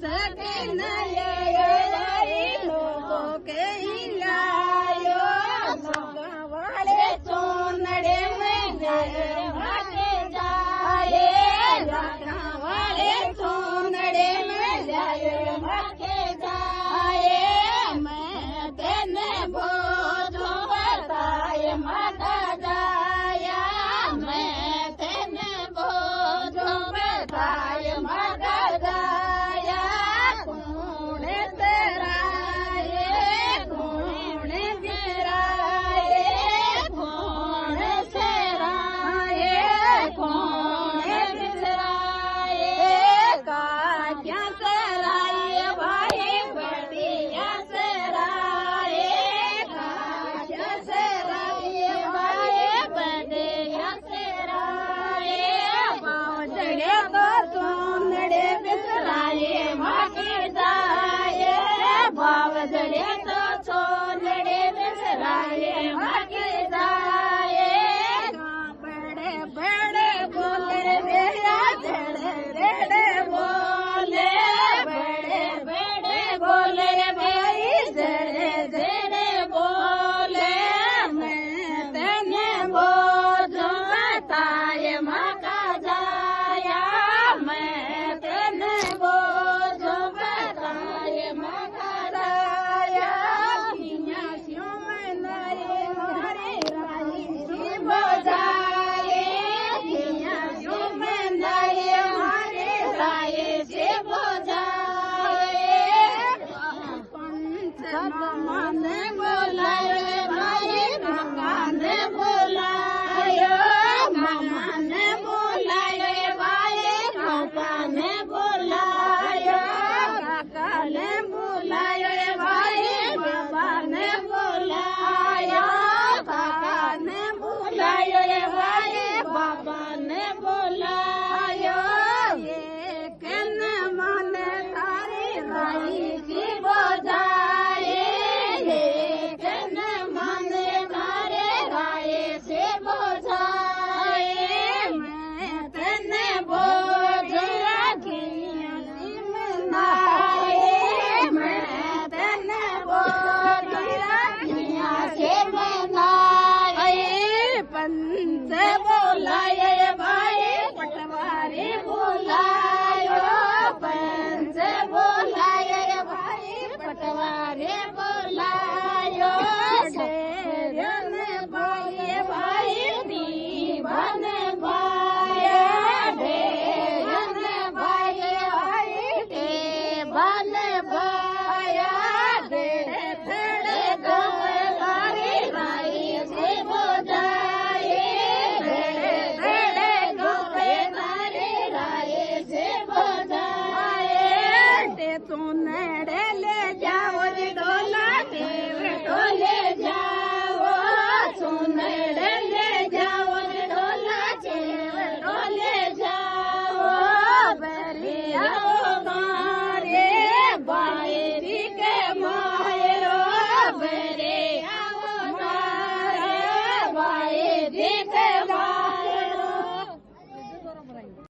सकिन लोगों के लायो वाले सोनड़े में भागे जाए वाले सोनड़े में भागे जाए मैं तेने बोझो बताए माता जाया मैं तेने बोझो बताए माता जाया कौन तेरा ये कौन तेरा ये कौन तेरा ये कौन तेरा ये का क्या तेरा ये भाई बढ़िया तेरा ये का क्या तेरा ये भाई बढ़िया तेरा ये बावड़े तो सोनड़े बिसराए भागे जाए बावड़े तो सोनड़े बिसराए भागे जाए बड़े बड़े बोले रे रेड़े बोले बड़े बड़े बोले रे भाई जड़े जड़े बोले मैं तेने बोझो बताए माँ का जाया मैं तेने बोझो बताए माँ का जाया क्यों मैं नारे मारे रानी सी बजाए क्यों मैं नारे मारे राये से बजाए पंच मामा ने बोलाए भाई मामा ने बोलाए मामा ने बोलाए भाई काका ने बोलाए काका ने बोलाए भाई बाबा ने बोलाया काका ने बोलाए भाई बाबा ने बोलाया ये कन मन तारी राई की बजाए ये कन मन तारे राय से बजाए मैं तेने बोझ रखिया मनाए मैं तेने बोझ रखिया से मनाए पंच बोलाए भाई पटवारी बोलायो पंच बोलाए भाई पटवारी बोलायो शेरन भाई भाई दीवान भाई ढेरन भाई भाई देवान भाई